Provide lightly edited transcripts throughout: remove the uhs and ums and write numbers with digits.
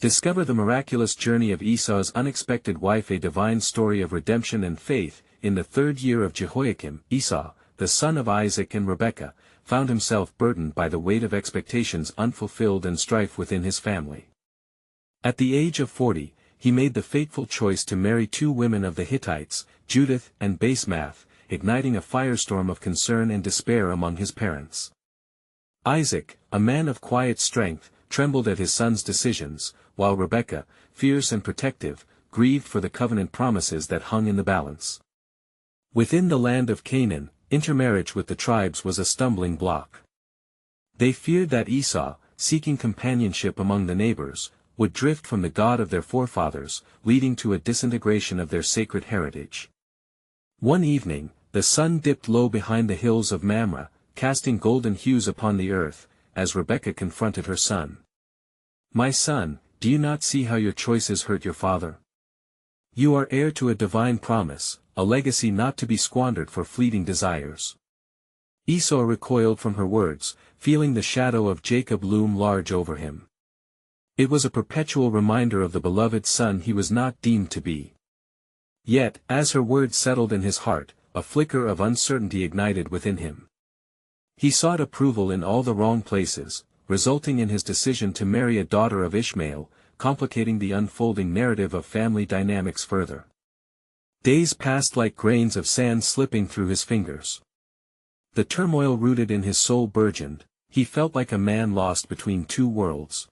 Discover the miraculous journey of Esau's unexpected wife, a divine story of redemption and faith. In the 3rd year of Jehoiakim, Esau, the son of Isaac and Rebekah, found himself burdened by the weight of expectations unfulfilled and strife within his family. At the age of 40, he made the fateful choice to marry 2 women of the Hittites, Judith and Basemath, igniting a firestorm of concern and despair among his parents. Isaac, a man of quiet strength, trembled at his son's decisions, while Rebekah, fierce and protective, grieved for the covenant promises that hung in the balance. Within the land of Canaan, intermarriage with the tribes was a stumbling block. They feared that Esau, seeking companionship among the neighbors, would drift from the God of their forefathers, leading to a disintegration of their sacred heritage. One evening, the sun dipped low behind the hills of Mamre, casting golden hues upon the earth, as Rebekah confronted her son. "My son, do you not see how your choices hurt your father? You are heir to a divine promise, a legacy not to be squandered for fleeting desires." Esau recoiled from her words, feeling the shadow of Jacob loom large over him. It was a perpetual reminder of the beloved son he was not deemed to be. Yet, as her words settled in his heart, a flicker of uncertainty ignited within him. He sought approval in all the wrong places, resulting in his decision to marry a daughter of Ishmael, complicating the unfolding narrative of family dynamics further. Days passed like grains of sand slipping through his fingers. The turmoil rooted in his soul burgeoned. He felt like a man lost between 2 worlds.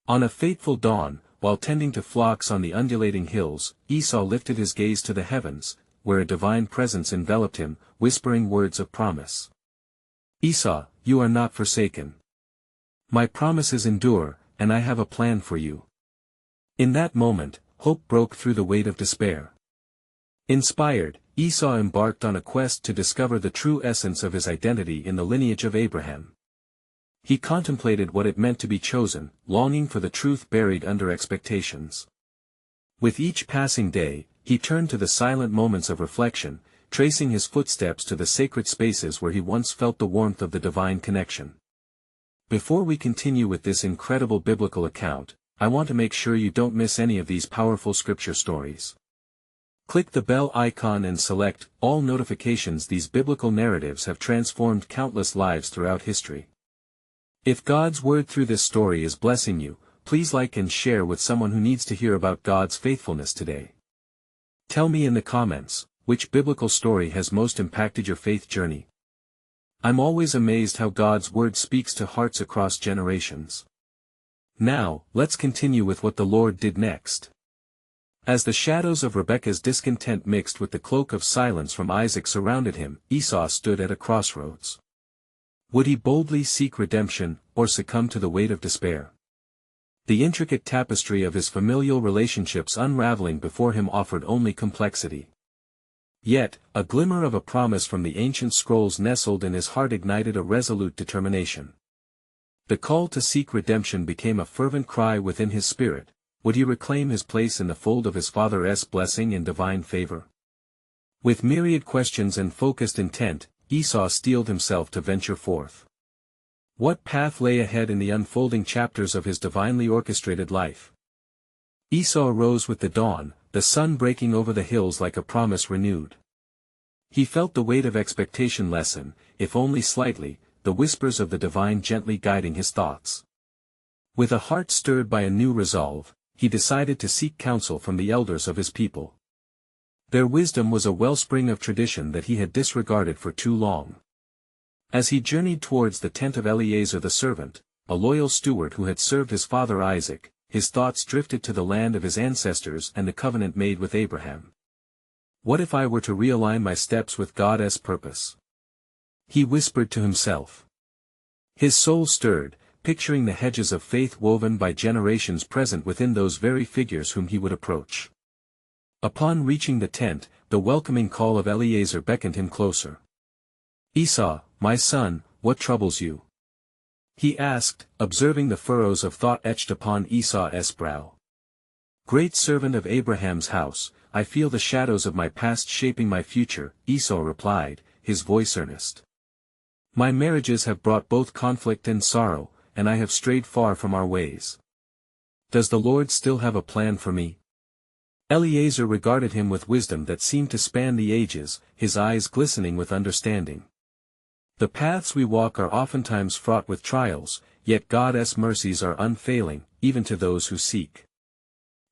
On a fateful dawn, while tending to flocks on the undulating hills, Esau lifted his gaze to the heavens, where a divine presence enveloped him, whispering words of promise. "Esau, you are not forsaken. My promises endure, and I have a plan for you." In that moment, hope broke through the weight of despair. Inspired, Esau embarked on a quest to discover the true essence of his identity in the lineage of Abraham. He contemplated what it meant to be chosen, longing for the truth buried under expectations. With each passing day, he turned to the silent moments of reflection, tracing his footsteps to the sacred spaces where he once felt the warmth of the divine connection. Before we continue with this incredible biblical account, I want to make sure you don't miss any of these powerful scripture stories. Click the bell icon and select all notifications. These biblical narratives have transformed countless lives throughout history. If God's word through this story is blessing you, please like and share with someone who needs to hear about God's faithfulness today. Tell me in the comments, which biblical story has most impacted your faith journey? I'm always amazed how God's word speaks to hearts across generations. Now, let's continue with what the Lord did next. As the shadows of Rebekah's discontent mixed with the cloak of silence from Isaac surrounded him, Esau stood at a crossroads. Would he boldly seek redemption, or succumb to the weight of despair? The intricate tapestry of his familial relationships unraveling before him offered only complexity. Yet, a glimmer of a promise from the ancient scrolls nestled in his heart ignited a resolute determination. The call to seek redemption became a fervent cry within his spirit. Would he reclaim his place in the fold of his father's blessing and divine favor? With myriad questions and focused intent, Esau steeled himself to venture forth. What path lay ahead in the unfolding chapters of his divinely orchestrated life? Esau rose with the dawn, the sun breaking over the hills like a promise renewed. He felt the weight of expectation lessen, if only slightly, the whispers of the divine gently guiding his thoughts. With a heart stirred by a new resolve, he decided to seek counsel from the elders of his people. Their wisdom was a wellspring of tradition that he had disregarded for too long. As he journeyed towards the tent of Eliezer the servant, a loyal steward who had served his father Isaac, his thoughts drifted to the land of his ancestors and the covenant made with Abraham. What if I were to realign my steps with God's purpose? He whispered to himself. His soul stirred, picturing the hedges of faith woven by generations present within those very figures whom he would approach. Upon reaching the tent, the welcoming call of Eliezer beckoned him closer. "Esau, my son, what troubles you?" he asked, observing the furrows of thought etched upon Esau's brow. "Great servant of Abraham's house, I feel the shadows of my past shaping my future," Esau replied, his voice earnest. "My marriages have brought both conflict and sorrow, and I have strayed far from our ways. Does the Lord still have a plan for me? Eliezer regarded him with wisdom that seemed to span the ages, his eyes glistening with understanding. The paths we walk are oftentimes fraught with trials, yet God's mercies are unfailing, even to those who seek.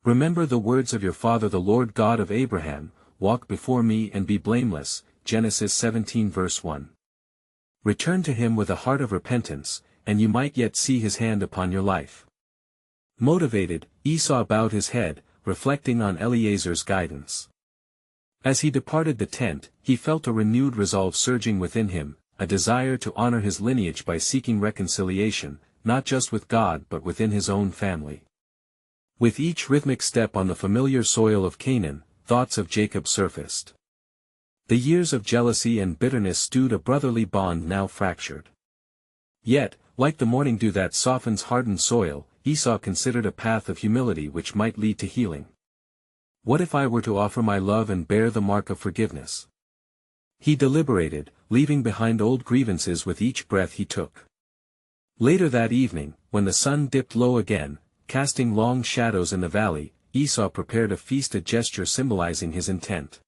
Remember the words of your father the Lord God of Abraham, walk before me and be blameless, Genesis 17 verse 1. Return to him with a heart of repentance, and you might yet see his hand upon your life. Motivated, Esau bowed his head, reflecting on Eliezer's guidance. As he departed the tent, he felt a renewed resolve surging within him, a desire to honor his lineage by seeking reconciliation, not just with God but within his own family. With each rhythmic step on the familiar soil of Canaan, thoughts of Jacob surfaced. The years of jealousy and bitterness stewed a brotherly bond now fractured. Yet, like the morning dew that softens hardened soil, Esau considered a path of humility which might lead to healing. What if I were to offer my love and bear the mark of forgiveness? He deliberated, leaving behind old grievances with each breath he took. Later that evening, when the sun dipped low again, casting long shadows in the valley, Esau prepared a feast, a gesture symbolizing his intent.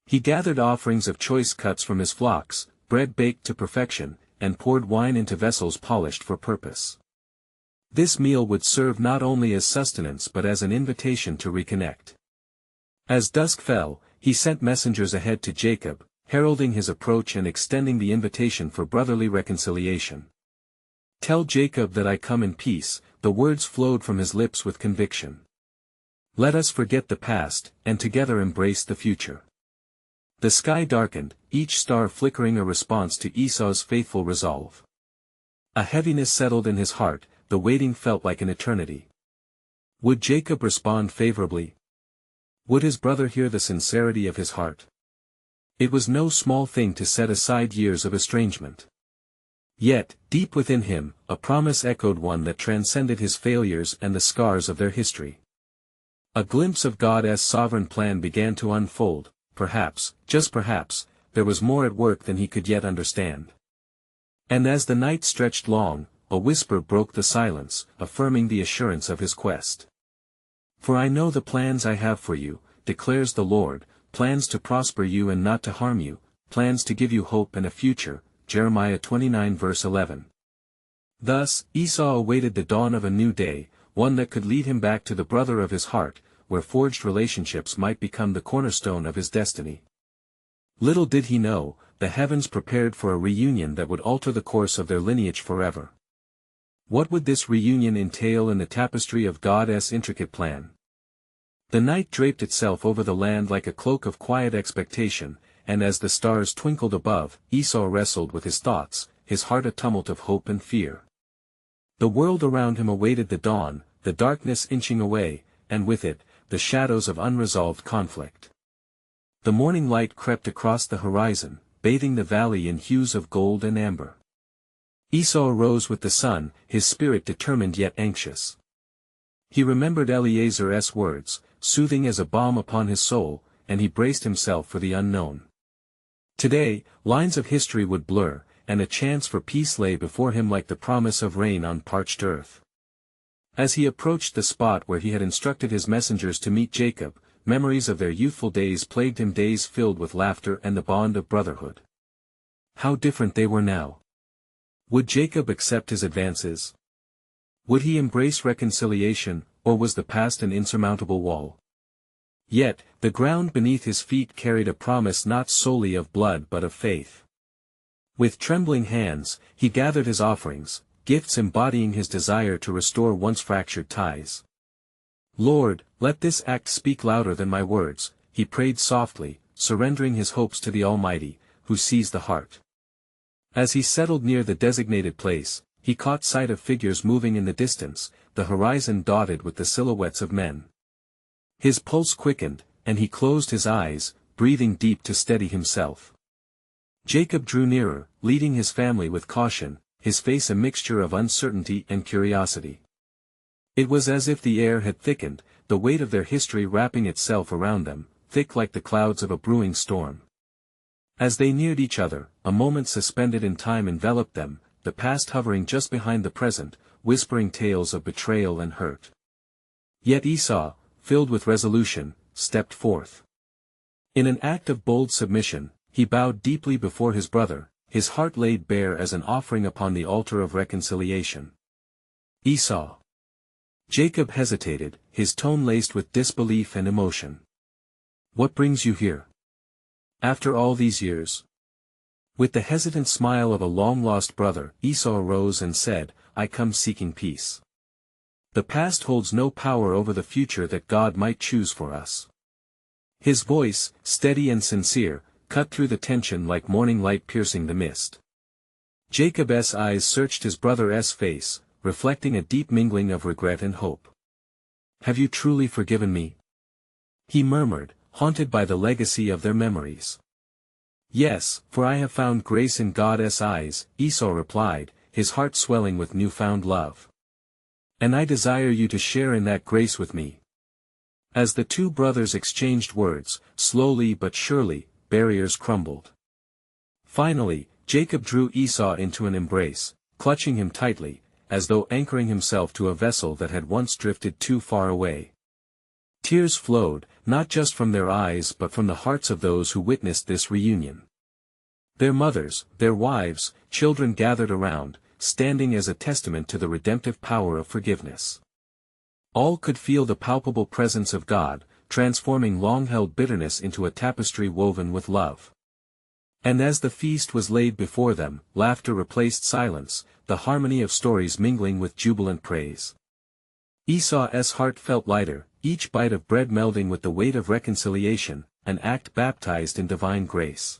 He gathered offerings of choice cuts from his flocks, bread baked to perfection, and poured wine into vessels polished for purpose. This meal would serve not only as sustenance but as an invitation to reconnect. As dusk fell, he sent messengers ahead to Jacob, heralding his approach and extending the invitation for brotherly reconciliation. Tell Jacob that I come in peace, the words flowed from his lips with conviction. Let us forget the past, and together embrace the future. The sky darkened, each star flickering a response to Esau's faithful resolve. A heaviness settled in his heart, the waiting felt like an eternity. Would Jacob respond favorably? Would his brother hear the sincerity of his heart? It was no small thing to set aside years of estrangement. Yet, deep within him, a promise echoed, one that transcended his failures and the scars of their history. A glimpse of God's sovereign plan began to unfold. Perhaps, just perhaps, there was more at work than he could yet understand. And as the night stretched long, a whisper broke the silence, affirming the assurance of his quest. For I know the plans I have for you, declares the Lord, plans to prosper you and not to harm you, plans to give you hope and a future, Jeremiah 29 verse 11. Thus, Esau awaited the dawn of a new day, one that could lead him back to the brother of his heart, where forged relationships might become the cornerstone of his destiny. Little did he know, the heavens prepared for a reunion that would alter the course of their lineage forever. What would this reunion entail in the tapestry of God's intricate plan? The night draped itself over the land like a cloak of quiet expectation, and as the stars twinkled above, Esau wrestled with his thoughts, his heart a tumult of hope and fear. The world around him awaited the dawn, the darkness inching away, and with it, the shadows of unresolved conflict. The morning light crept across the horizon, bathing the valley in hues of gold and amber. Esau arose with the sun, his spirit determined yet anxious. He remembered Eliezer's words, soothing as a balm upon his soul, and he braced himself for the unknown. Today, lines of history would blur, and a chance for peace lay before him like the promise of rain on parched earth. As he approached the spot where he had instructed his messengers to meet Jacob, memories of their youthful days plagued him, days filled with laughter and the bond of brotherhood. How different they were now. Would Jacob accept his advances? Would he embrace reconciliation, or was the past an insurmountable wall? Yet, the ground beneath his feet carried a promise not solely of blood but of faith. With trembling hands, he gathered his offerings, gifts embodying his desire to restore once fractured ties. Lord, let this act speak louder than my words, he prayed softly, surrendering his hopes to the Almighty, who sees the heart. As he settled near the designated place, he caught sight of figures moving in the distance, the horizon dotted with the silhouettes of men. His pulse quickened, and he closed his eyes, breathing deep to steady himself. Jacob drew nearer, leading his family with caution, his face a mixture of uncertainty and curiosity. It was as if the air had thickened, the weight of their history wrapping itself around them, thick like the clouds of a brewing storm. As they neared each other, a moment suspended in time enveloped them, the past hovering just behind the present, whispering tales of betrayal and hurt. Yet Esau, filled with resolution, stepped forth. In an act of bold submission, he bowed deeply before his brother, his heart laid bare as an offering upon the altar of reconciliation. Esau. Jacob hesitated, his tone laced with disbelief and emotion. What brings you here? After all these years? With the hesitant smile of a long-lost brother, Esau arose and said, I come seeking peace. The past holds no power over the future that God might choose for us. His voice, steady and sincere, cut through the tension like morning light piercing the mist. Jacob's eyes searched his brother's face, reflecting a deep mingling of regret and hope. Have you truly forgiven me? He murmured, haunted by the legacy of their memories. Yes, for I have found grace in God's eyes, Esau replied, his heart swelling with newfound love. And I desire you to share in that grace with me. As the two brothers exchanged words, slowly but surely, barriers crumbled. Finally, Jacob drew Esau into an embrace, clutching him tightly, as though anchoring himself to a vessel that had once drifted too far away. Tears flowed, not just from their eyes but from the hearts of those who witnessed this reunion. Their mothers, their wives, children gathered around, standing as a testament to the redemptive power of forgiveness. All could feel the palpable presence of God, transforming long-held bitterness into a tapestry woven with love. And as the feast was laid before them, laughter replaced silence, the harmony of stories mingling with jubilant praise. Esau's heart felt lighter, each bite of bread melding with the weight of reconciliation, an act baptized in divine grace.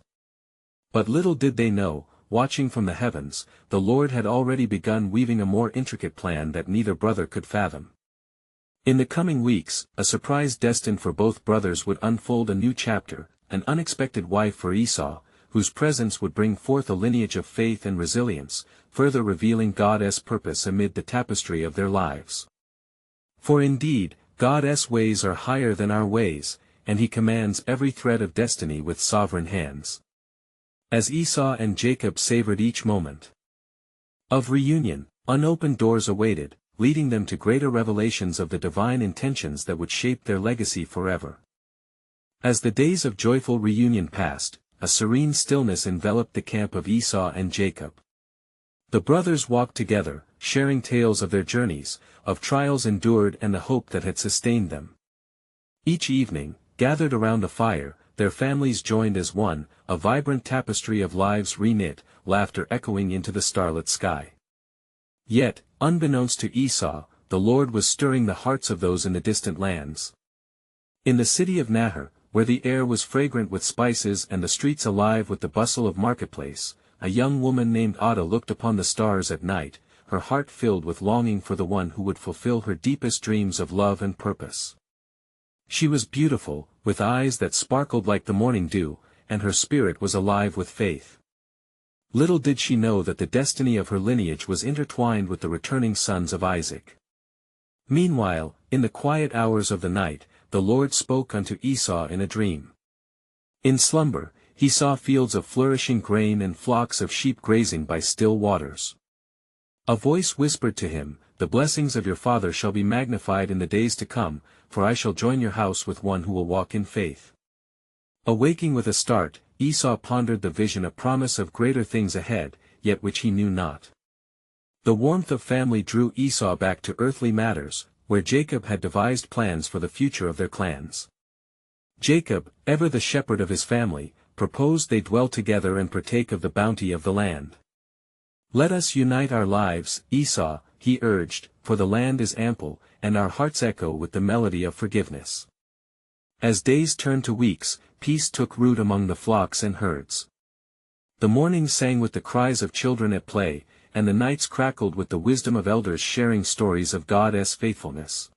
But little did they know, watching from the heavens, the Lord had already begun weaving a more intricate plan that neither brother could fathom. In the coming weeks, a surprise destined for both brothers would unfold a new chapter, an unexpected wife for Esau, whose presence would bring forth a lineage of faith and resilience, further revealing God's purpose amid the tapestry of their lives. For indeed, God's ways are higher than our ways, and he commands every thread of destiny with sovereign hands. As Esau and Jacob savored each moment of reunion, unopened doors awaited, leading them to greater revelations of the divine intentions that would shape their legacy forever. As the days of joyful reunion passed, a serene stillness enveloped the camp of Esau and Jacob. The brothers walked together, sharing tales of their journeys, of trials endured and the hope that had sustained them. Each evening, gathered around a fire, their families joined as one, a vibrant tapestry of lives reknit, laughter echoing into the starlit sky. Yet, unbeknownst to Esau, the Lord was stirring the hearts of those in the distant lands. In the city of Nahor, where the air was fragrant with spices and the streets alive with the bustle of marketplace, a young woman named Adah looked upon the stars at night, her heart filled with longing for the one who would fulfill her deepest dreams of love and purpose. She was beautiful, with eyes that sparkled like the morning dew, and her spirit was alive with faith. Little did she know that the destiny of her lineage was intertwined with the returning sons of Isaac. Meanwhile, in the quiet hours of the night, the Lord spoke unto Esau in a dream. In slumber, he saw fields of flourishing grain and flocks of sheep grazing by still waters. A voice whispered to him, The blessings of your father shall be magnified in the days to come, for I shall join your house with one who will walk in faith. Awaking with a start, Esau pondered the vision, a promise of greater things ahead, yet which he knew not. The warmth of family drew Esau back to earthly matters, where Jacob had devised plans for the future of their clans. Jacob, ever the shepherd of his family, proposed they dwell together and partake of the bounty of the land. Let us unite our lives, Esau, he urged, for the land is ample, and our hearts echo with the melody of forgiveness. As days turned to weeks, peace took root among the flocks and herds. The mornings sang with the cries of children at play, and the nights crackled with the wisdom of elders sharing stories of God's faithfulness.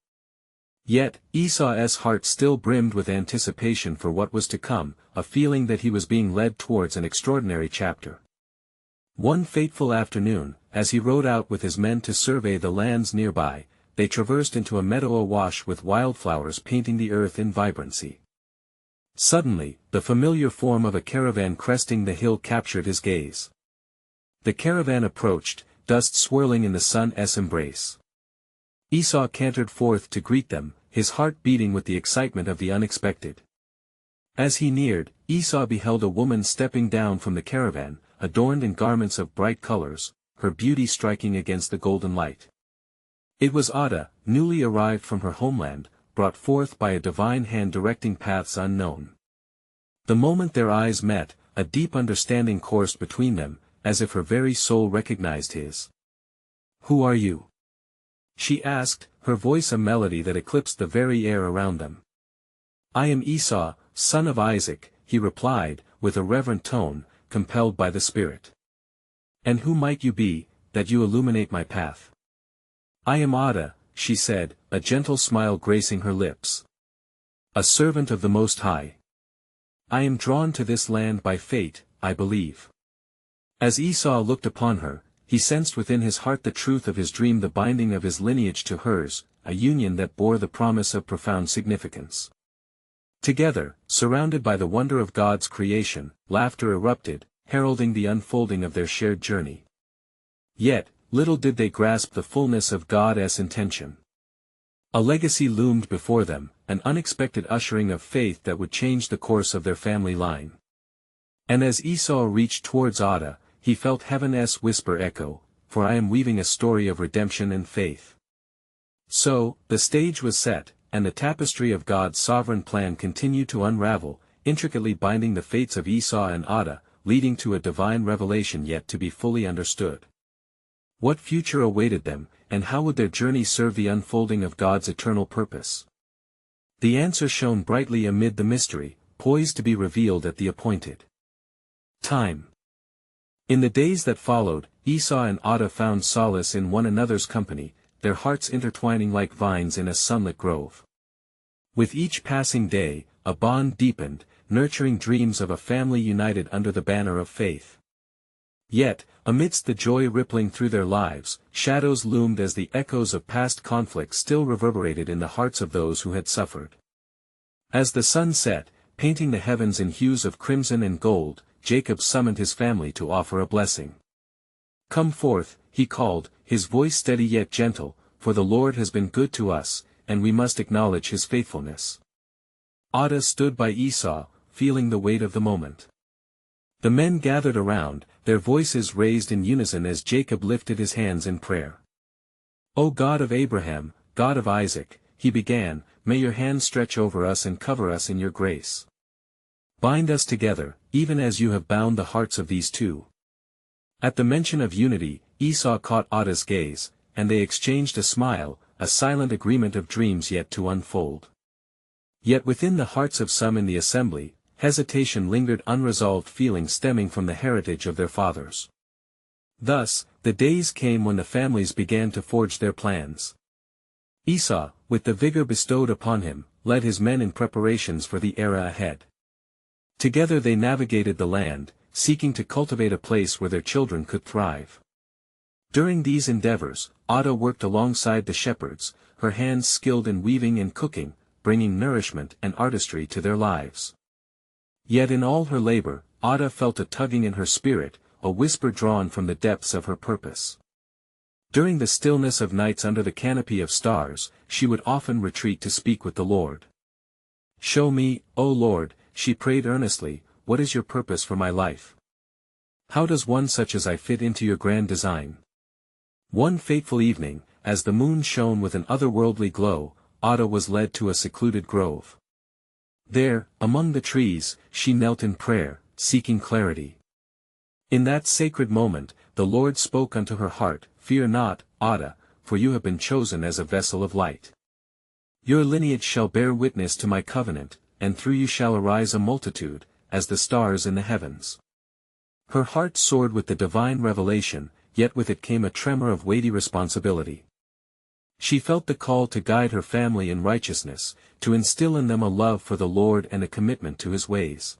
Yet, Esau's heart still brimmed with anticipation for what was to come, a feeling that he was being led towards an extraordinary chapter. One fateful afternoon, as he rode out with his men to survey the lands nearby, they traversed into a meadow awash with wildflowers painting the earth in vibrancy. Suddenly, the familiar form of a caravan cresting the hill captured his gaze. The caravan approached, dust swirling in the sun's embrace. Esau cantered forth to greet them, his heart beating with the excitement of the unexpected. As he neared, Esau beheld a woman stepping down from the caravan, adorned in garments of bright colors, her beauty striking against the golden light. It was Adah, newly arrived from her homeland, brought forth by a divine hand directing paths unknown. The moment their eyes met, a deep understanding coursed between them, as if her very soul recognized his. "Who are you?" she asked, her voice a melody that eclipsed the very air around them. "I am Esau, son of Isaac," he replied, with a reverent tone, compelled by the Spirit. "And who might you be, that you illuminate my path?" "I am Adah," she said, a gentle smile gracing her lips. "A servant of the Most High. I am drawn to this land by fate, I believe." As Esau looked upon her, he sensed within his heart the truth of his dream, the binding of his lineage to hers, a union that bore the promise of profound significance. Together, surrounded by the wonder of God's creation, laughter erupted, heralding the unfolding of their shared journey. Yet, little did they grasp the fullness of God's intention. A legacy loomed before them, an unexpected ushering of faith that would change the course of their family line. And as Esau reached towards Adah, he felt heaven's whisper echo, "For I am weaving a story of redemption and faith." So, the stage was set, and the tapestry of God's sovereign plan continued to unravel, intricately binding the fates of Esau and Adah, leading to a divine revelation yet to be fully understood. What future awaited them, and how would their journey serve the unfolding of God's eternal purpose? The answer shone brightly amid the mystery, poised to be revealed at the appointed time. In the days that followed, Esau and Adah found solace in one another's company, their hearts intertwining like vines in a sunlit grove. With each passing day, a bond deepened, nurturing dreams of a family united under the banner of faith. Yet, amidst the joy rippling through their lives, shadows loomed as the echoes of past conflicts still reverberated in the hearts of those who had suffered. As the sun set, painting the heavens in hues of crimson and gold, Jacob summoned his family to offer a blessing. "Come forth," he called, his voice steady yet gentle, "for the Lord has been good to us, and we must acknowledge his faithfulness." Adah stood by Esau, feeling the weight of the moment. The men gathered around, their voices raised in unison as Jacob lifted his hands in prayer. "O God of Abraham, God of Isaac," he began, "may your hand stretch over us and cover us in your grace. Bind us together, even as you have bound the hearts of these two." At the mention of unity, Esau caught Adah's gaze, and they exchanged a smile, a silent agreement of dreams yet to unfold. Yet within the hearts of some in the assembly, hesitation lingered, unresolved feelings stemming from the heritage of their fathers. Thus, the days came when the families began to forge their plans. Esau, with the vigor bestowed upon him, led his men in preparations for the era ahead. Together they navigated the land, seeking to cultivate a place where their children could thrive. During these endeavors, Adah worked alongside the shepherds, her hands skilled in weaving and cooking, bringing nourishment and artistry to their lives. Yet in all her labor, Adah felt a tugging in her spirit, a whisper drawn from the depths of her purpose. During the stillness of nights under the canopy of stars, she would often retreat to speak with the Lord. "Show me, O Lord," she prayed earnestly, "what is your purpose for my life? How does one such as I fit into your grand design?" One fateful evening, as the moon shone with an otherworldly glow, Adah was led to a secluded grove. There, among the trees, she knelt in prayer, seeking clarity. In that sacred moment, the Lord spoke unto her heart, "Fear not, Adah, for you have been chosen as a vessel of light. Your lineage shall bear witness to my covenant, and through you shall arise a multitude, as the stars in the heavens." Her heart soared with the divine revelation, yet with it came a tremor of weighty responsibility. She felt the call to guide her family in righteousness, to instill in them a love for the Lord and a commitment to his ways.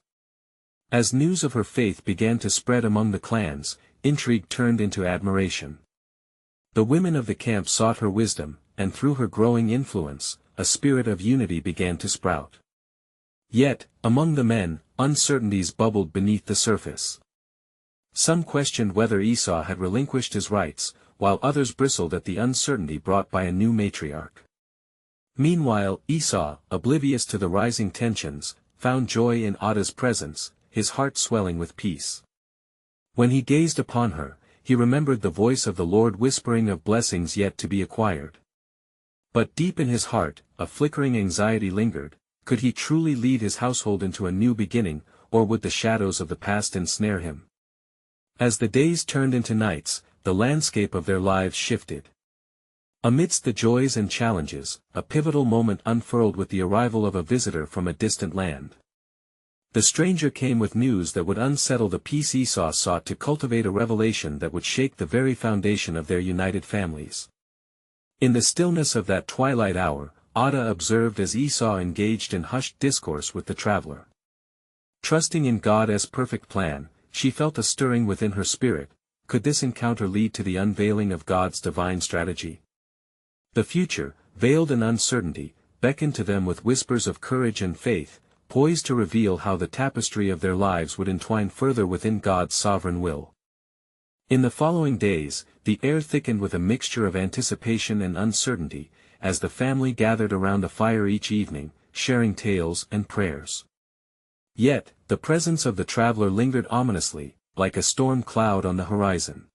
As news of her faith began to spread among the clans, intrigue turned into admiration. The women of the camp sought her wisdom, and through her growing influence, a spirit of unity began to sprout. Yet, among the men, uncertainties bubbled beneath the surface. Some questioned whether Esau had relinquished his rights, while others bristled at the uncertainty brought by a new matriarch. Meanwhile, Esau, oblivious to the rising tensions, found joy in Adah's presence, his heart swelling with peace. When he gazed upon her, he remembered the voice of the Lord whispering of blessings yet to be acquired. But deep in his heart, a flickering anxiety lingered. Could he truly lead his household into a new beginning, or would the shadows of the past ensnare him? As the days turned into nights, the landscape of their lives shifted. Amidst the joys and challenges, a pivotal moment unfurled with the arrival of a visitor from a distant land. The stranger came with news that would unsettle the peace Esau sought to cultivate, a revelation that would shake the very foundation of their united families. In the stillness of that twilight hour, Adah observed as Esau engaged in hushed discourse with the traveler. Trusting in God's perfect plan, she felt a stirring within her spirit. Could this encounter lead to the unveiling of God's divine strategy? The future, veiled in uncertainty, beckoned to them with whispers of courage and faith, poised to reveal how the tapestry of their lives would entwine further within God's sovereign will. In the following days, the air thickened with a mixture of anticipation and uncertainty, as the family gathered around the fire each evening, sharing tales and prayers. Yet, the presence of the traveler lingered ominously, like a storm cloud on the horizon.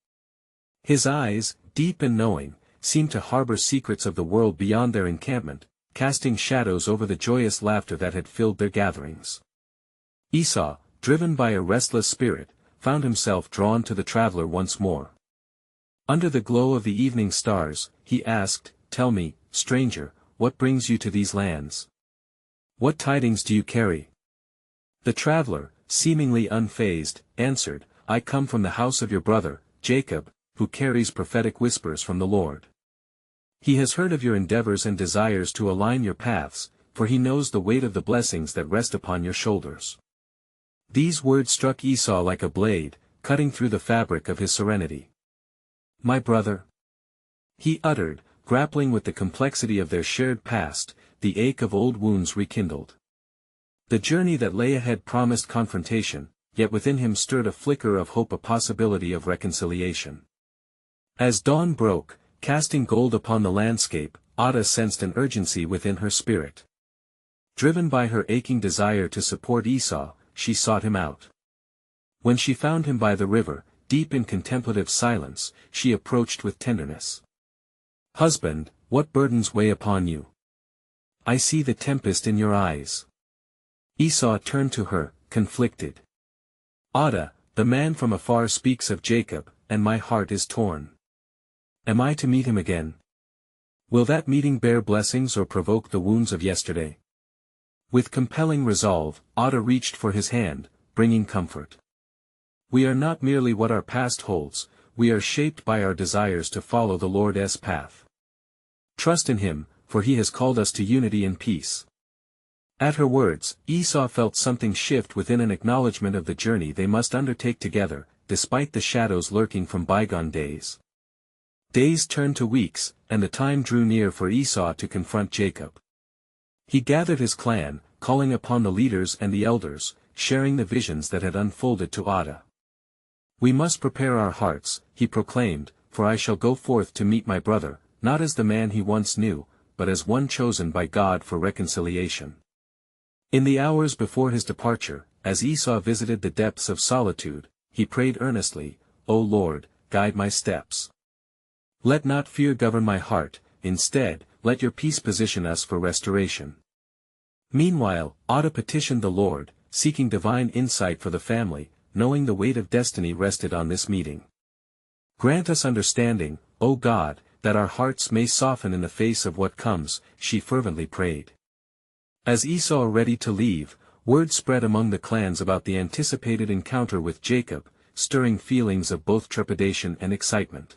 His eyes, deep and knowing, seemed to harbor secrets of the world beyond their encampment, casting shadows over the joyous laughter that had filled their gatherings. Esau, driven by a restless spirit, found himself drawn to the traveler once more. Under the glow of the evening stars, he asked, "Tell me, stranger, what brings you to these lands? What tidings do you carry?" The traveler, seemingly unfazed, answered, "I come from the house of your brother, Jacob, who carries prophetic whispers from the Lord. He has heard of your endeavors and desires to align your paths, for he knows the weight of the blessings that rest upon your shoulders." These words struck Esau like a blade, cutting through the fabric of his serenity. "My brother?" he uttered, grappling with the complexity of their shared past, the ache of old wounds rekindled. The journey that lay ahead promised confrontation, yet within him stirred a flicker of hope, a possibility of reconciliation. As dawn broke, casting gold upon the landscape, Adah sensed an urgency within her spirit. Driven by her aching desire to support Esau, she sought him out. When she found him by the river, deep in contemplative silence, she approached with tenderness. "Husband, what burdens weigh upon you? I see the tempest in your eyes." Esau turned to her, conflicted. "Adah, the man from afar speaks of Jacob, and my heart is torn. Am I to meet him again? Will that meeting bear blessings or provoke the wounds of yesterday?" With compelling resolve, Adah reached for his hand, bringing comfort. "We are not merely what our past holds, we are shaped by our desires to follow the Lord's path. Trust in him, for he has called us to unity and peace." At her words, Esau felt something shift within, an acknowledgement of the journey they must undertake together, despite the shadows lurking from bygone days. Days turned to weeks, and the time drew near for Esau to confront Jacob. He gathered his clan, calling upon the leaders and the elders, sharing the visions that had unfolded to Adah. "We must prepare our hearts," he proclaimed, "for I shall go forth to meet my brother, not as the man he once knew, but as one chosen by God for reconciliation." In the hours before his departure, as Esau visited the depths of solitude, he prayed earnestly, "O Lord, guide my steps. Let not fear govern my heart, instead, let your peace position us for restoration." Meanwhile, Adah petitioned the Lord, seeking divine insight for the family, knowing the weight of destiny rested on this meeting. "Grant us understanding, O God, that our hearts may soften in the face of what comes," she fervently prayed. As Esau ready to leave, word spread among the clans about the anticipated encounter with Jacob, stirring feelings of both trepidation and excitement.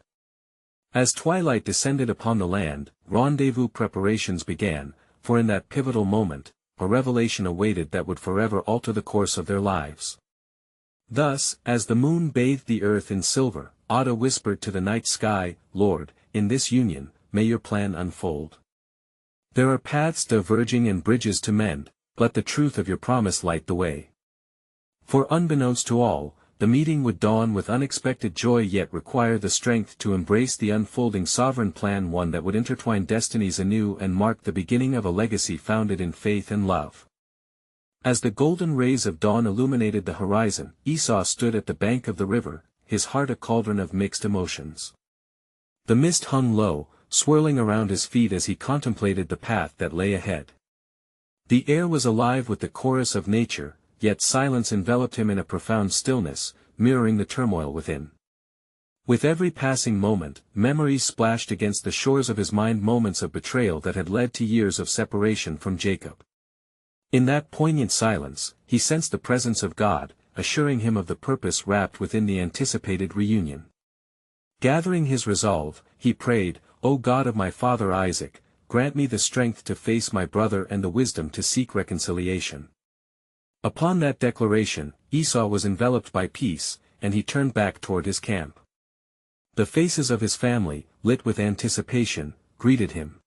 As twilight descended upon the land, rendezvous preparations began, for in that pivotal moment, a revelation awaited that would forever alter the course of their lives. Thus, as the moon bathed the earth in silver, Adah whispered to the night sky, "Lord, in this union, may your plan unfold. There are paths diverging and bridges to mend, let the truth of your promise light the way." For unbeknownst to all, the meeting would dawn with unexpected joy yet require the strength to embrace the unfolding sovereign plan, one that would intertwine destinies anew and mark the beginning of a legacy founded in faith and love. As the golden rays of dawn illuminated the horizon, Esau stood at the bank of the river, his heart a cauldron of mixed emotions. The mist hung low, swirling around his feet as he contemplated the path that lay ahead. The air was alive with the chorus of nature, yet silence enveloped him in a profound stillness, mirroring the turmoil within. With every passing moment, memories splashed against the shores of his mind, moments of betrayal that had led to years of separation from Jacob. In that poignant silence, he sensed the presence of God, assuring him of the purpose wrapped within the anticipated reunion. Gathering his resolve, he prayed, "O God of my father Isaac, grant me the strength to face my brother and the wisdom to seek reconciliation." Upon that declaration, Esau was enveloped by peace, and he turned back toward his camp. The faces of his family, lit with anticipation, greeted him.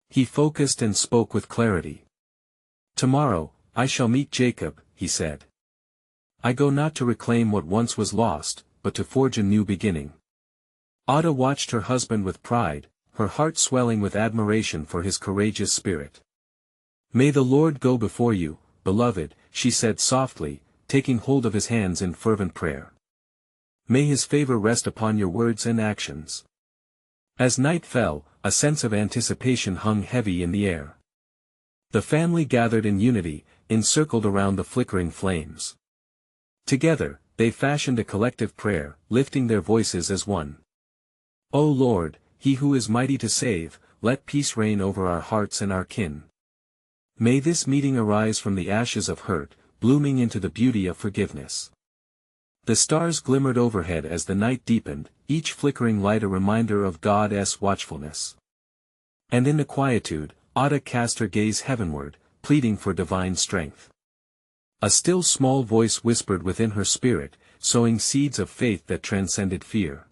He focused and spoke with clarity. "Tomorrow, I shall meet Jacob," he said. "I go not to reclaim what once was lost, but to forge a new beginning." Adah watched her husband with pride, her heart swelling with admiration for his courageous spirit. "May the Lord go before you, beloved," she said softly, taking hold of his hands in fervent prayer. "May his favor rest upon your words and actions." As night fell, a sense of anticipation hung heavy in the air. The family gathered in unity, encircled around the flickering flames. Together, they fashioned a collective prayer, lifting their voices as one. "O Lord, He who is mighty to save, let peace reign over our hearts and our kin. May this meeting arise from the ashes of hurt, blooming into the beauty of forgiveness." The stars glimmered overhead as the night deepened, each flickering light a reminder of God's watchfulness. And in the quietude, Adah cast her gaze heavenward, pleading for divine strength. A still small voice whispered within her spirit, sowing seeds of faith that transcended fear.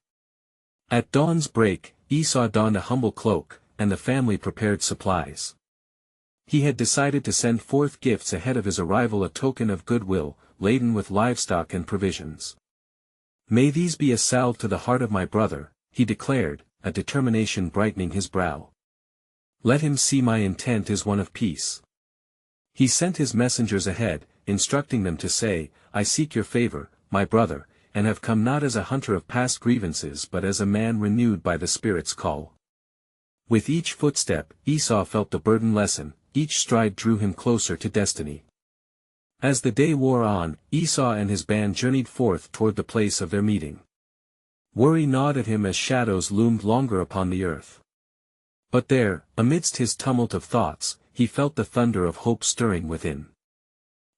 At dawn's break, Esau donned a humble cloak, and the family prepared supplies. He had decided to send forth gifts ahead of his arrival, a token of goodwill, laden with livestock and provisions. "May these be a salve to the heart of my brother," he declared, a determination brightening his brow. "Let him see my intent is one of peace." He sent his messengers ahead, instructing them to say, "I seek your favor, my brother, and have come not as a hunter of past grievances but as a man renewed by the Spirit's call." With each footstep, Esau felt the burden lessen, each stride drew him closer to destiny. As the day wore on, Esau and his band journeyed forth toward the place of their meeting. Worry gnawed at him as shadows loomed longer upon the earth. But there, amidst his tumult of thoughts, he felt the thunder of hope stirring within.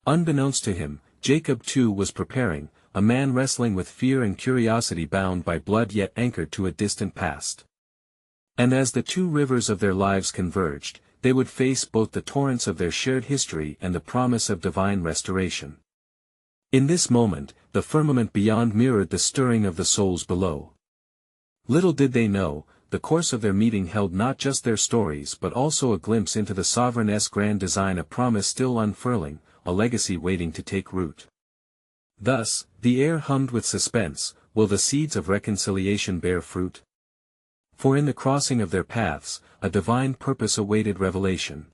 Unbeknownst to him, Jacob too was preparing, a man wrestling with fear and curiosity, bound by blood yet anchored to a distant past. And as the two rivers of their lives converged, they would face both the torrents of their shared history and the promise of divine restoration. In this moment, the firmament beyond mirrored the stirring of the souls below. Little did they know, the course of their meeting held not just their stories but also a glimpse into the sovereign's grand design, a promise still unfurling, a legacy waiting to take root. Thus, the air hummed with suspense. Will the seeds of reconciliation bear fruit? For in the crossing of their paths, a divine purpose awaited revelation.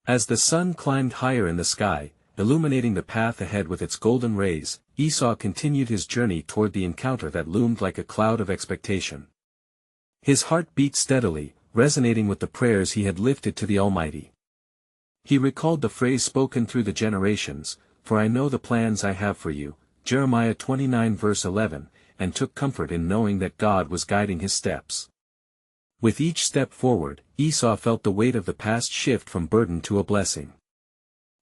As the sun climbed higher in the sky, illuminating the path ahead with its golden rays, Esau continued his journey toward the encounter that loomed like a cloud of expectation. His heart beat steadily, resonating with the prayers he had lifted to the Almighty. He recalled the phrase spoken through the generations, "For I know the plans I have for you," Jeremiah 29 verse 11, and took comfort in knowing that God was guiding his steps. With each step forward, Esau felt the weight of the past shift from burden to a blessing.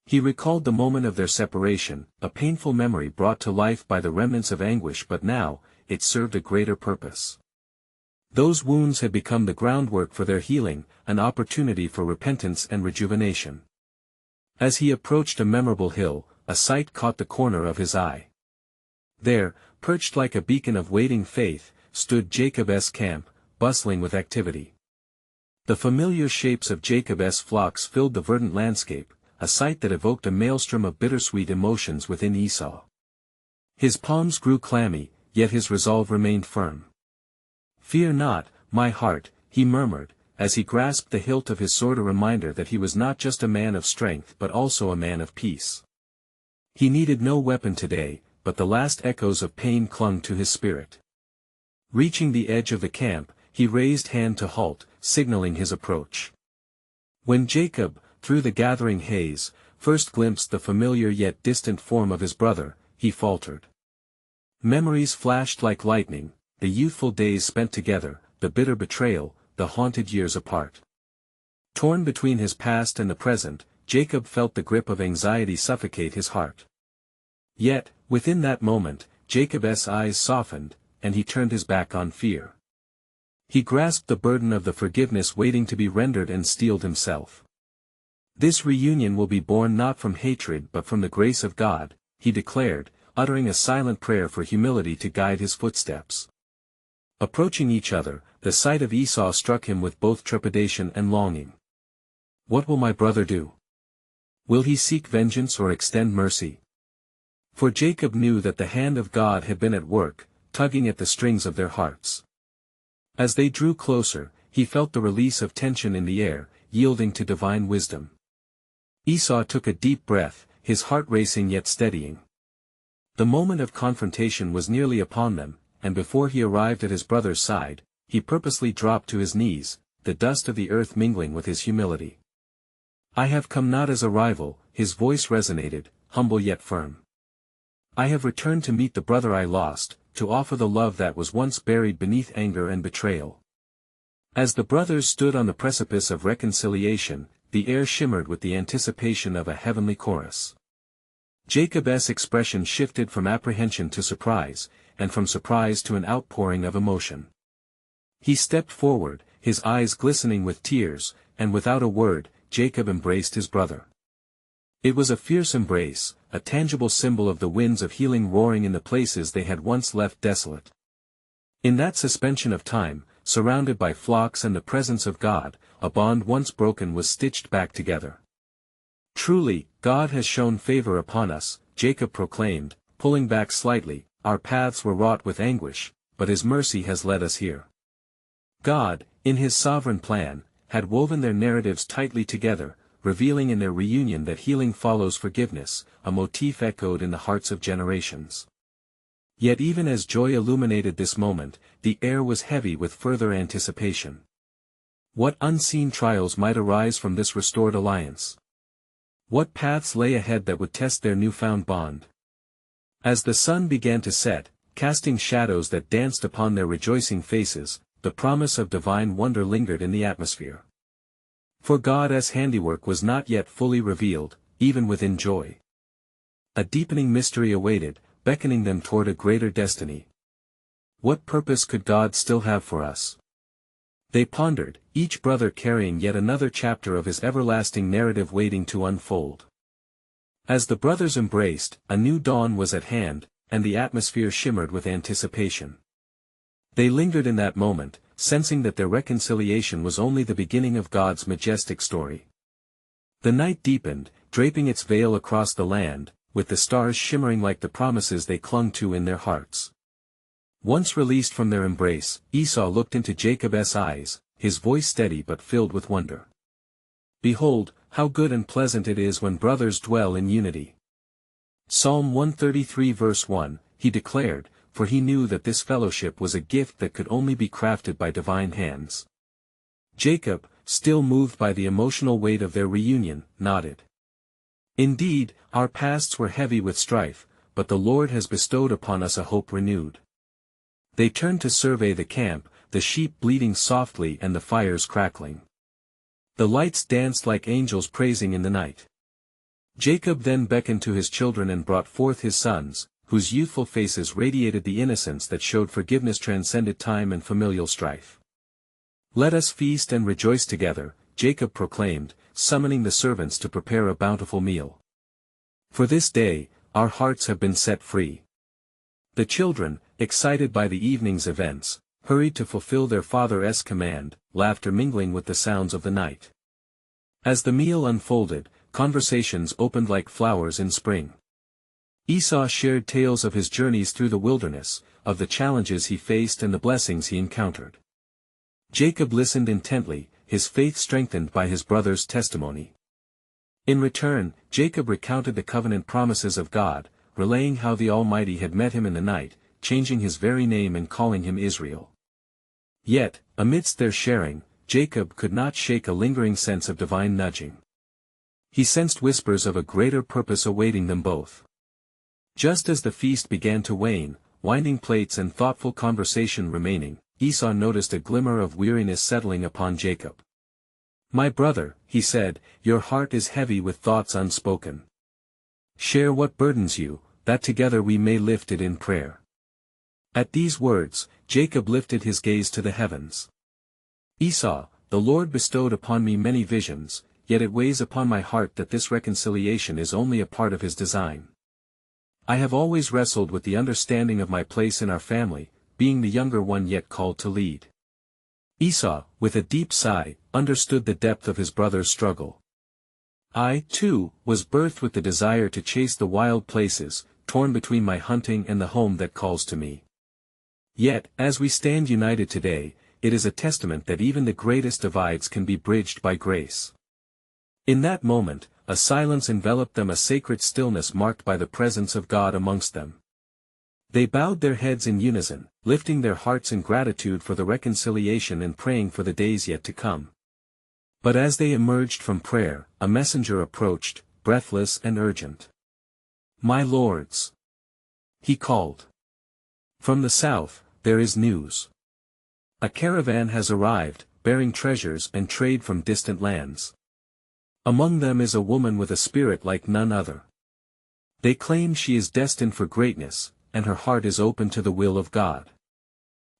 He recalled the moment of their separation, a painful memory brought to life by the remnants of anguish, but now, it served a greater purpose. Those wounds had become the groundwork for their healing, an opportunity for repentance and rejuvenation. As he approached a memorable hill, a sight caught the corner of his eye. There, perched like a beacon of waiting faith, stood Jacob's camp, bustling with activity. The familiar shapes of Jacob's flocks filled the verdant landscape, a sight that evoked a maelstrom of bittersweet emotions within Esau. His palms grew clammy, yet his resolve remained firm. "Fear not, my heart," he murmured, as he grasped the hilt of his sword, a reminder that he was not just a man of strength but also a man of peace. He needed no weapon today, but the last echoes of pain clung to his spirit. Reaching the edge of the camp, he raised hand to halt, signaling his approach. When Jacob, through the gathering haze, first glimpsed the familiar yet distant form of his brother, he faltered. Memories flashed like lightning, the youthful days spent together, the bitter betrayal, the haunted years apart. Torn between his past and the present, Jacob felt the grip of anxiety suffocate his heart. Yet, within that moment, Jacob's eyes softened, and he turned his back on fear. He grasped the burden of the forgiveness waiting to be rendered and steeled himself. "This reunion will be born not from hatred but from the grace of God," he declared, uttering a silent prayer for humility to guide his footsteps. Approaching each other, the sight of Esau struck him with both trepidation and longing. What will my brother do? Will he seek vengeance or extend mercy? For Jacob knew that the hand of God had been at work, tugging at the strings of their hearts. As they drew closer, he felt the release of tension in the air, yielding to divine wisdom. Esau took a deep breath, his heart racing yet steadying. The moment of confrontation was nearly upon them, and before he arrived at his brother's side, he purposely dropped to his knees, the dust of the earth mingling with his humility. "I have come not as a rival," his voice resonated, humble yet firm. "I have returned to meet the brother I lost, to offer the love that was once buried beneath anger and betrayal." As the brothers stood on the precipice of reconciliation, the air shimmered with the anticipation of a heavenly chorus. Jacob's expression shifted from apprehension to surprise, and from surprise to an outpouring of emotion. He stepped forward, his eyes glistening with tears, and without a word, Jacob embraced his brother. It was a fierce embrace, a tangible symbol of the winds of healing roaring in the places they had once left desolate. In that suspension of time, surrounded by flocks and the presence of God, a bond once broken was stitched back together. "Truly, God has shown favor upon us," Jacob proclaimed, pulling back slightly. "Our paths were wrought with anguish, but His mercy has led us here." God, in His sovereign plan, had woven their narratives tightly together, revealing in their reunion that healing follows forgiveness, a motif echoed in the hearts of generations. Yet even as joy illuminated this moment, the air was heavy with further anticipation. What unseen trials might arise from this restored alliance? What paths lay ahead that would test their newfound bond? As the sun began to set, casting shadows that danced upon their rejoicing faces, the promise of divine wonder lingered in the atmosphere. For God's handiwork was not yet fully revealed, even within joy. A deepening mystery awaited, beckoning them toward a greater destiny. What purpose could God still have for us? They pondered, each brother carrying yet another chapter of his everlasting narrative waiting to unfold. As the brothers embraced, a new dawn was at hand, and the atmosphere shimmered with anticipation. They lingered in that moment, sensing that their reconciliation was only the beginning of God's majestic story. The night deepened, draping its veil across the land, with the stars shimmering like the promises they clung to in their hearts. Once released from their embrace, Esau looked into Jacob's eyes, his voice steady but filled with wonder. "Behold, how good and pleasant it is when brothers dwell in unity." Psalm 133 verse 1, he declared, for he knew that this fellowship was a gift that could only be crafted by divine hands. Jacob, still moved by the emotional weight of their reunion, nodded. "Indeed, our pasts were heavy with strife, but the Lord has bestowed upon us a hope renewed." They turned to survey the camp, the sheep bleating softly and the fires crackling. The lights danced like angels praising in the night. Jacob then beckoned to his children and brought forth his sons, whose youthful faces radiated the innocence that showed forgiveness transcended time and familial strife. "Let us feast and rejoice together," Jacob proclaimed, summoning the servants to prepare a bountiful meal. "For this day, our hearts have been set free." The children, excited by the evening's events, hurried to fulfill their father's command, laughter mingling with the sounds of the night. As the meal unfolded, conversations opened like flowers in spring. Esau shared tales of his journeys through the wilderness, of the challenges he faced and the blessings he encountered. Jacob listened intently, his faith strengthened by his brother's testimony. In return, Jacob recounted the covenant promises of God, relaying how the Almighty had met him in the night, changing his very name and calling him Israel. Yet, amidst their sharing, Jacob could not shake a lingering sense of divine nudging. He sensed whispers of a greater purpose awaiting them both. Just as the feast began to wane, winding plates and thoughtful conversation remaining, Esau noticed a glimmer of weariness settling upon Jacob. "My brother," he said, "your heart is heavy with thoughts unspoken. Share what burdens you, that together we may lift it in prayer." At these words, Jacob lifted his gaze to the heavens. "Esau, the Lord bestowed upon me many visions, yet it weighs upon my heart that this reconciliation is only a part of his design. I have always wrestled with the understanding of my place in our family, being the younger one yet called to lead." Esau, with a deep sigh, understood the depth of his brother's struggle. "I, too, was birthed with the desire to chase the wild places, torn between my hunting and the home that calls to me. Yet, as we stand united today, it is a testament that even the greatest divides can be bridged by grace." In that moment, a silence enveloped them, a sacred stillness marked by the presence of God amongst them. They bowed their heads in unison, lifting their hearts in gratitude for the reconciliation and praying for the days yet to come. But as they emerged from prayer, a messenger approached, breathless and urgent. "My lords," he called. "From the south, there is news. A caravan has arrived, bearing treasures and trade from distant lands. Among them is a woman with a spirit like none other. They claim she is destined for greatness, and her heart is open to the will of God."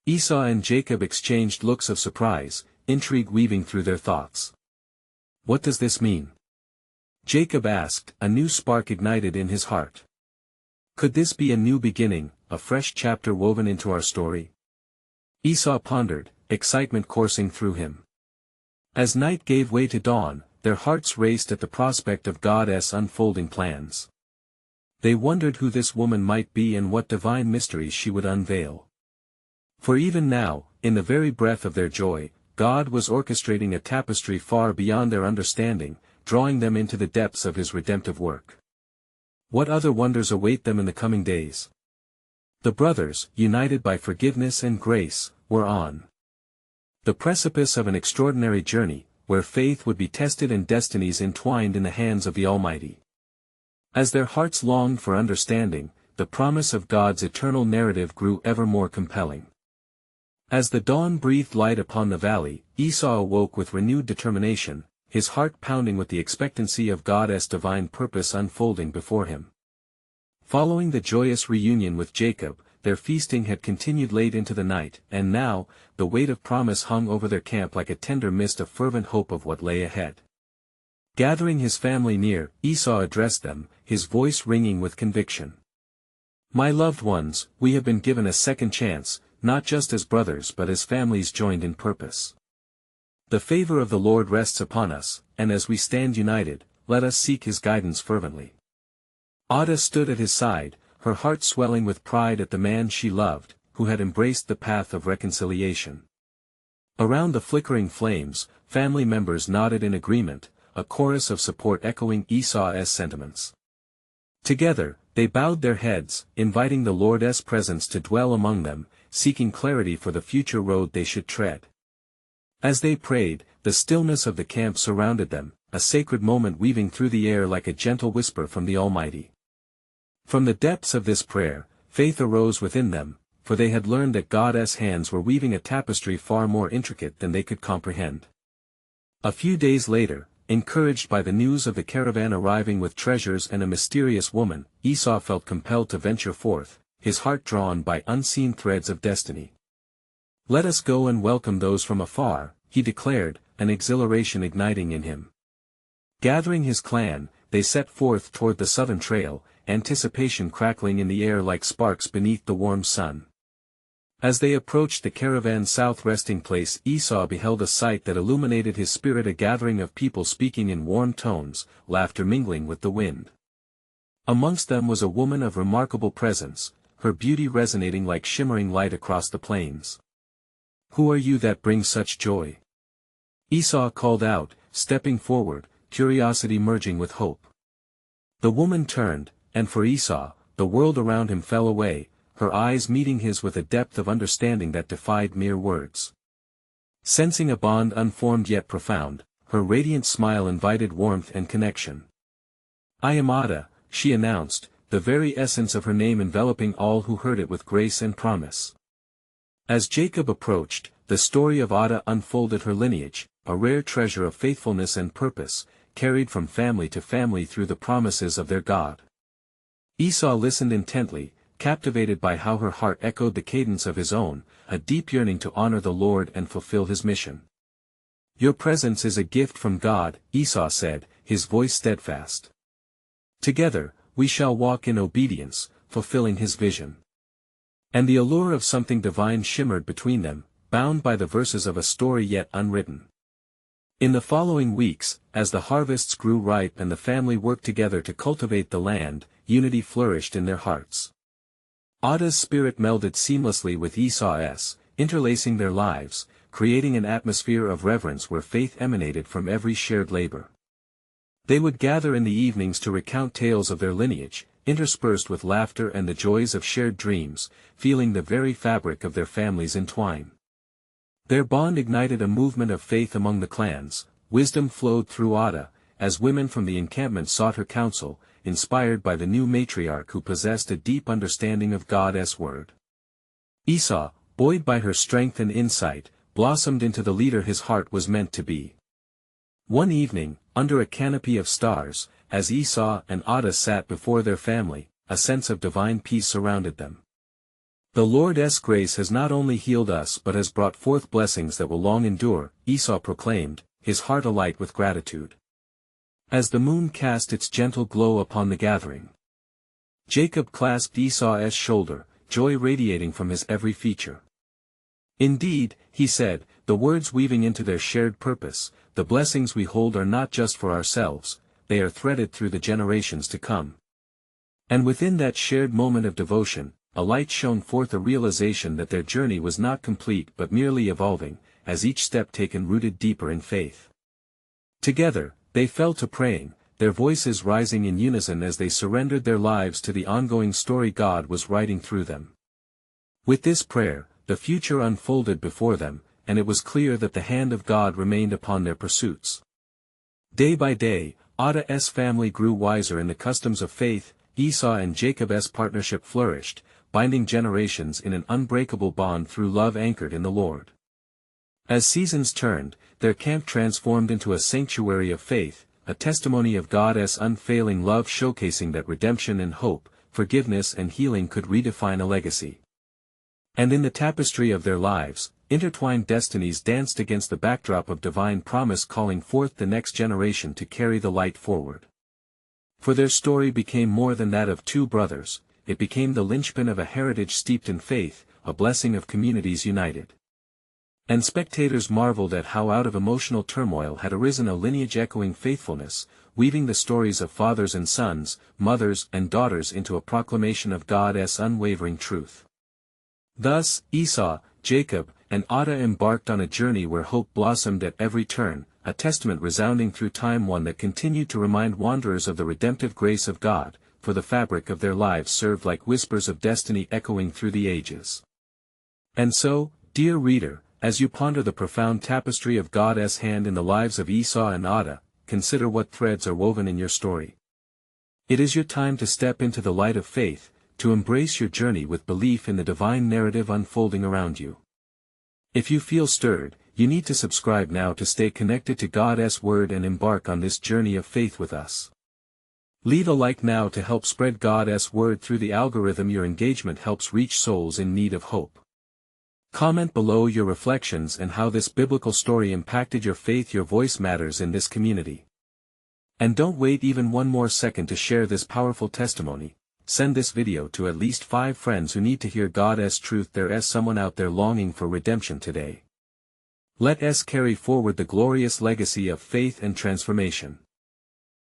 Esau and Jacob exchanged looks of surprise, intrigue weaving through their thoughts. "What does this mean?" Jacob asked, a new spark ignited in his heart. Could this be a new beginning, a fresh chapter woven into our story? Esau pondered, excitement coursing through him. As night gave way to dawn, their hearts raced at the prospect of God's unfolding plans. They wondered who this woman might be and what divine mysteries she would unveil. For even now, in the very breath of their joy, God was orchestrating a tapestry far beyond their understanding, drawing them into the depths of his redemptive work. What other wonders await them in the coming days? The brothers, united by forgiveness and grace, were on the precipice of an extraordinary journey, where faith would be tested and destinies entwined in the hands of the Almighty. As their hearts longed for understanding, the promise of God's eternal narrative grew ever more compelling. As the dawn breathed light upon the valley, Esau awoke with renewed determination, his heart pounding with the expectancy of God's divine purpose unfolding before him. Following the joyous reunion with Jacob, their feasting had continued late into the night, and now, the weight of promise hung over their camp like a tender mist of fervent hope of what lay ahead. Gathering his family near, Esau addressed them, his voice ringing with conviction. "My loved ones, we have been given a second chance, not just as brothers but as families joined in purpose. The favor of the Lord rests upon us, and as we stand united, let us seek his guidance fervently." Adah stood at his side, her heart swelling with pride at the man she loved, who had embraced the path of reconciliation. Around the flickering flames, family members nodded in agreement, a chorus of support echoing Esau's sentiments. Together, they bowed their heads, inviting the Lord's presence to dwell among them, seeking clarity for the future road they should tread. As they prayed, the stillness of the camp surrounded them, a sacred moment weaving through the air like a gentle whisper from the Almighty. From the depths of this prayer, faith arose within them, for they had learned that God's hands were weaving a tapestry far more intricate than they could comprehend. A few days later, encouraged by the news of the caravan arriving with treasures and a mysterious woman, Esau felt compelled to venture forth, his heart drawn by unseen threads of destiny. "Let us go and welcome those from afar," he declared, an exhilaration igniting in him. Gathering his clan, they set forth toward the southern trail, anticipation crackling in the air like sparks beneath the warm sun. As they approached the caravan's south resting place, Esau beheld a sight that illuminated his spirit, a gathering of people speaking in warm tones, laughter mingling with the wind. Amongst them was a woman of remarkable presence, her beauty resonating like shimmering light across the plains. "Who are you that brings such joy?" Esau called out, stepping forward, curiosity merging with hope. The woman turned, and for Esau, the world around him fell away, her eyes meeting his with a depth of understanding that defied mere words. Sensing a bond unformed yet profound, her radiant smile invited warmth and connection. "I am Adah," she announced, the very essence of her name enveloping all who heard it with grace and promise. As Jacob approached, the story of Adah unfolded her lineage, a rare treasure of faithfulness and purpose, carried from family to family through the promises of their God. Esau listened intently, captivated by how her heart echoed the cadence of his own, a deep yearning to honor the Lord and fulfill his mission. "Your presence is a gift from God," Esau said, his voice steadfast. "Together, we shall walk in obedience, fulfilling his vision." And the allure of something divine shimmered between them, bound by the verses of a story yet unwritten. In the following weeks, as the harvests grew ripe and the family worked together to cultivate the land, unity flourished in their hearts. Adah's spirit melded seamlessly with Esau's, interlacing their lives, creating an atmosphere of reverence where faith emanated from every shared labor. They would gather in the evenings to recount tales of their lineage, interspersed with laughter and the joys of shared dreams, feeling the very fabric of their families entwine. Their bond ignited a movement of faith among the clans, wisdom flowed through Adah, as women from the encampment sought her counsel, inspired by the new matriarch who possessed a deep understanding of God's word. Esau, buoyed by her strength and insight, blossomed into the leader his heart was meant to be. One evening, under a canopy of stars, as Esau and Adah sat before their family, a sense of divine peace surrounded them. "The Lord's grace has not only healed us but has brought forth blessings that will long endure," Esau proclaimed, his heart alight with gratitude. As the moon cast its gentle glow upon the gathering, Jacob clasped Esau's shoulder, joy radiating from his every feature. "Indeed," he said, the words weaving into their shared purpose, "the blessings we hold are not just for ourselves, they are threaded through the generations to come." And within that shared moment of devotion, a light shone forth, a realization that their journey was not complete but merely evolving, as each step taken rooted deeper in faith. Together, they fell to praying, their voices rising in unison as they surrendered their lives to the ongoing story God was writing through them. With this prayer, the future unfolded before them, and it was clear that the hand of God remained upon their pursuits. Day by day, Adah's family grew wiser in the customs of faith, Esau and Jacob's partnership flourished, binding generations in an unbreakable bond through love anchored in the Lord. As seasons turned, their camp transformed into a sanctuary of faith, a testimony of God's unfailing love showcasing that redemption and hope, forgiveness and healing could redefine a legacy. And in the tapestry of their lives, intertwined destinies danced against the backdrop of divine promise calling forth the next generation to carry the light forward. For their story became more than that of two brothers, it became the linchpin of a heritage steeped in faith, a blessing of communities united. And spectators marveled at how out of emotional turmoil had arisen a lineage echoing faithfulness, weaving the stories of fathers and sons, mothers and daughters into a proclamation of God's unwavering truth. Thus, Esau, Jacob, and Adah embarked on a journey where hope blossomed at every turn, a testament resounding through time, one that continued to remind wanderers of the redemptive grace of God, for the fabric of their lives served like whispers of destiny echoing through the ages. And so, dear reader, as you ponder the profound tapestry of God's hand in the lives of Esau and Adah, consider what threads are woven in your story. It is your time to step into the light of faith, to embrace your journey with belief in the divine narrative unfolding around you. If you feel stirred, you need to subscribe now to stay connected to God's Word and embark on this journey of faith with us. Leave a like now to help spread God's Word through the algorithm. Your engagement helps reach souls in need of hope. Comment below your reflections and how this biblical story impacted your faith. Your voice matters in this community. And don't wait even one more second to share this powerful testimony. Send this video to at least 5 friends who need to hear God's truth. There is someone out there longing for redemption today. Let us carry forward the glorious legacy of faith and transformation.